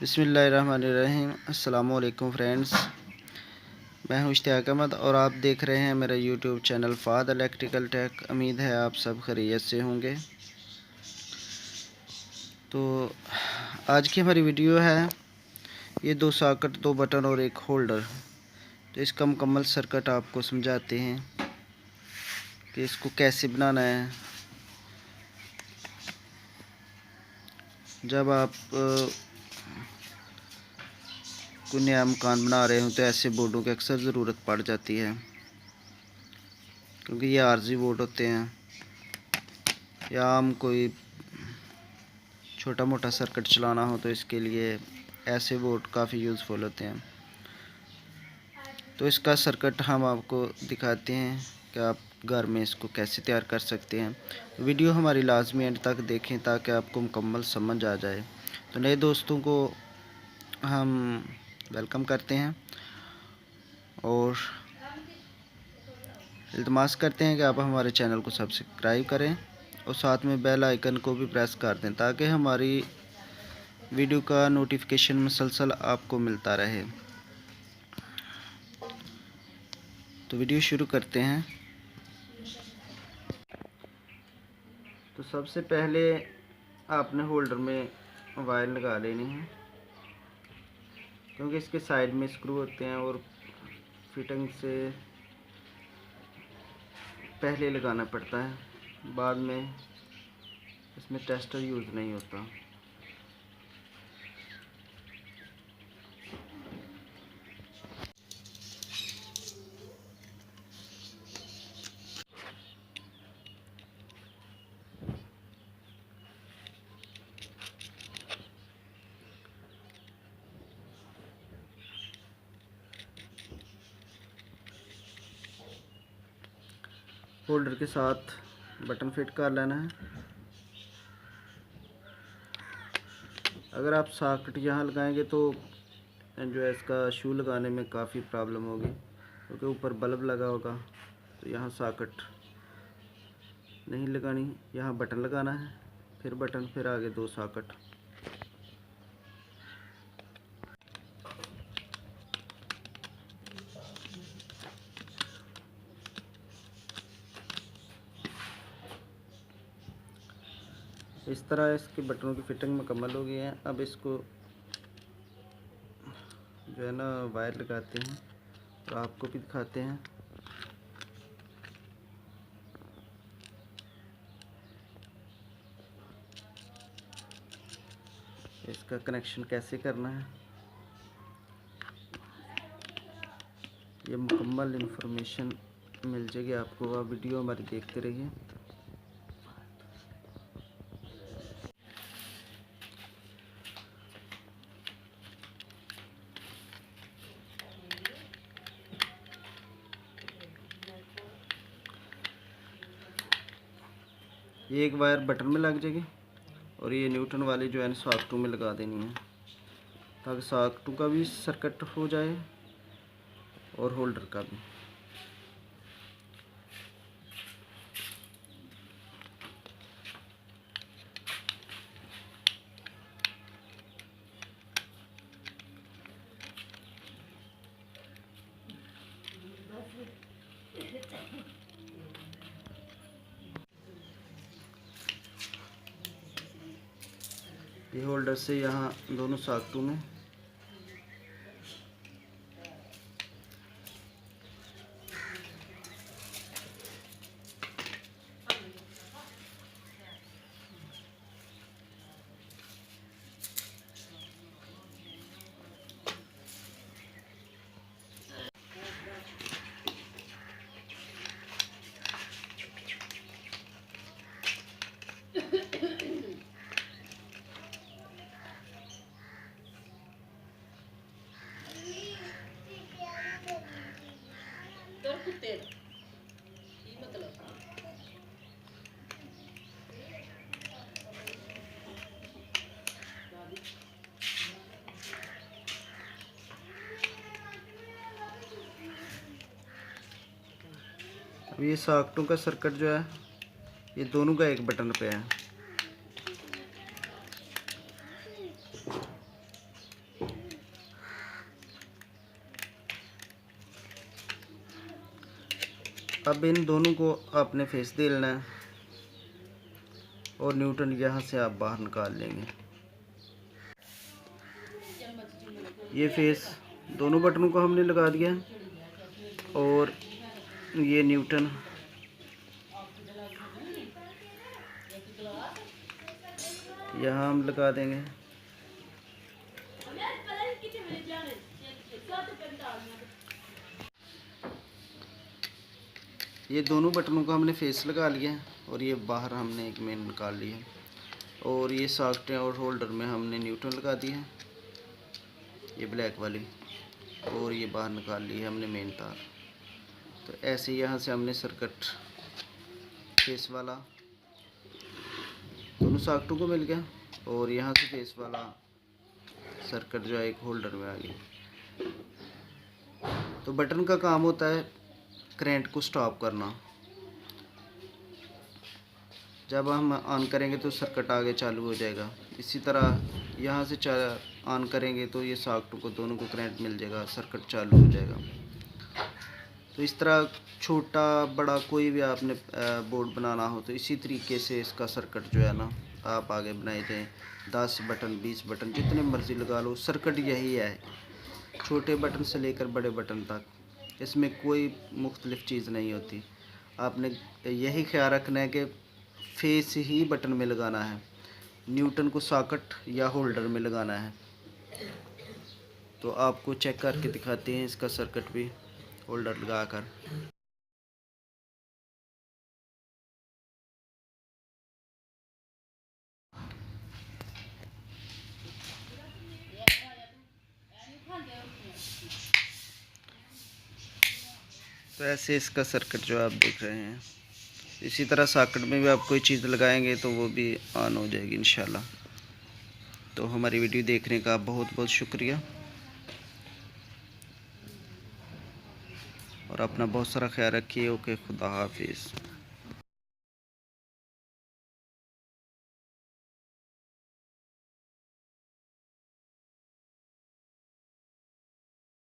बिस्मिल्लाहिर्रहमानिर्रहीम। अस्सलामु अलैकुम फ्रेंड्स, मैं हूं इश्तियाक अहमद और आप देख रहे हैं मेरा यूट्यूब चैनल फ़ाद इलेक्ट्रिकल टेक। उम्मीद है आप सब खैरियत से होंगे। तो आज की हमारी वीडियो है ये दो सॉकेट, दो बटन और एक होल्डर। तो इसका मुकम्मल सर्किट आपको समझाते हैं कि इसको कैसे बनाना है। जब आप कोई नया मकान बना रहे हो तो ऐसे बोर्डों की अक्सर ज़रूरत पड़ जाती है, क्योंकि ये आरजी बोर्ड होते हैं या हम कोई छोटा मोटा सर्किट चलाना हो तो इसके लिए ऐसे बोर्ड काफ़ी यूज़फुल होते हैं। तो इसका सर्किट हम आपको दिखाते हैं कि आप घर में इसको कैसे तैयार कर सकते हैं। वीडियो हमारी लाजमी एंड तक देखें ताकि आपको मुकम्मल समझ आ जाए। तो नए दोस्तों को हम वेलकम करते हैं और इल्तमास करते हैं कि आप हमारे चैनल को सब्सक्राइब करें और साथ में बेल आइकन को भी प्रेस कर दें ताकि हमारी वीडियो का नोटिफिकेशन मुसलसल आपको मिलता रहे। तो वीडियो शुरू करते हैं। तो सबसे पहले आपने होल्डर में वायर लगा लेनी है, क्योंकि इसके साइड में स्क्रू होते हैं और फिटिंग से पहले लगाना पड़ता है, बाद में इसमें टेस्टर यूज़ नहीं होता। होल्डर के साथ बटन फिट कर लेना है। अगर आप सॉकेट यहाँ लगाएंगे तो जो है इसका शू लगाने में काफ़ी प्रॉब्लम होगी, क्योंकि ऊपर बल्ब लगा होगा। तो यहाँ सॉकेट नहीं लगानी, यहाँ बटन लगाना है, फिर बटन, फिर आगे दो सॉकेट। इस तरह इसके बटनों की फिटिंग मुकम्मल हो गई है। अब इसको जो है ना वायर लगाते हैं तो आपको भी दिखाते हैं। इसका कनेक्शन कैसे करना है, ये मुकम्मल इन्फॉर्मेशन मिल जाएगी आपको। आप वीडियो हमारी देखते रहिए। ये एक वायर बटन में लग जाएगी और ये न्यूटन वाली जो है सॉकेटों में लगा देनी है, ताकि सॉकेटों का भी सर्किट हो जाए और होल्डर का भी। ये होल्डर से यहाँ दोनों सॉकेटों में अब ये सॉकेटों का सर्किट जो है ये दोनों का एक बटन पे है। अब इन दोनों को आपने फेस दे लेना है और न्यूटन यहाँ से आप बाहर निकाल लेंगे। ये फेस दोनों बटनों को हमने लगा दिया और ये न्यूटन यहाँ हम लगा देंगे। ये दोनों बटनों को हमने फेस लगा लिया और ये बाहर हमने एक मेन निकाल लिया और ये सॉकेट और होल्डर में हमने न्यूटन लगा दी है, ये ब्लैक वाली, और ये बाहर निकाल ली है हमने मेन तार। तो ऐसे यहाँ से हमने सर्किट फेस वाला दोनों सॉकेटों को मिल गया और यहाँ से फेस वाला सर्किट जो है एक होल्डर में आ गया। तो बटन का काम होता है करंट को स्टॉप करना। जब हम ऑन करेंगे तो सर्किट आगे चालू हो जाएगा। इसी तरह यहाँ से ऑन करेंगे तो ये सॉकेटों को दोनों को करंट मिल जाएगा, सर्किट चालू हो जाएगा। तो इस तरह छोटा बड़ा कोई भी आपने बोर्ड बनाना हो तो इसी तरीके से इसका सर्किट जो है ना आप आगे बनाए दें। 10 बटन 20 बटन जितने मर्ज़ी लगा लो, सर्किट यही है, छोटे बटन से लेकर बड़े बटन तक। इसमें कोई मुख्तलिफ़ चीज़ नहीं होती। आपने यही ख्याल रखना है कि फेस ही बटन में लगाना है, न्यूटन को सॉकेट या होल्डर में लगाना है। तो आपको चेक करके दिखाते हैं इसका सर्किट भी होल्डर लगाकर। तो ऐसे इसका सर्किट जो आप देख रहे हैं, इसी तरह सॉकेट में भी आप कोई चीज़ लगाएंगे तो वो भी ऑन हो जाएगी इंशाल्लाह। तो हमारी वीडियो देखने का बहुत बहुत शुक्रिया और अपना बहुत सारा ख्याल रखिए। ओके, खुदा हाफिज़।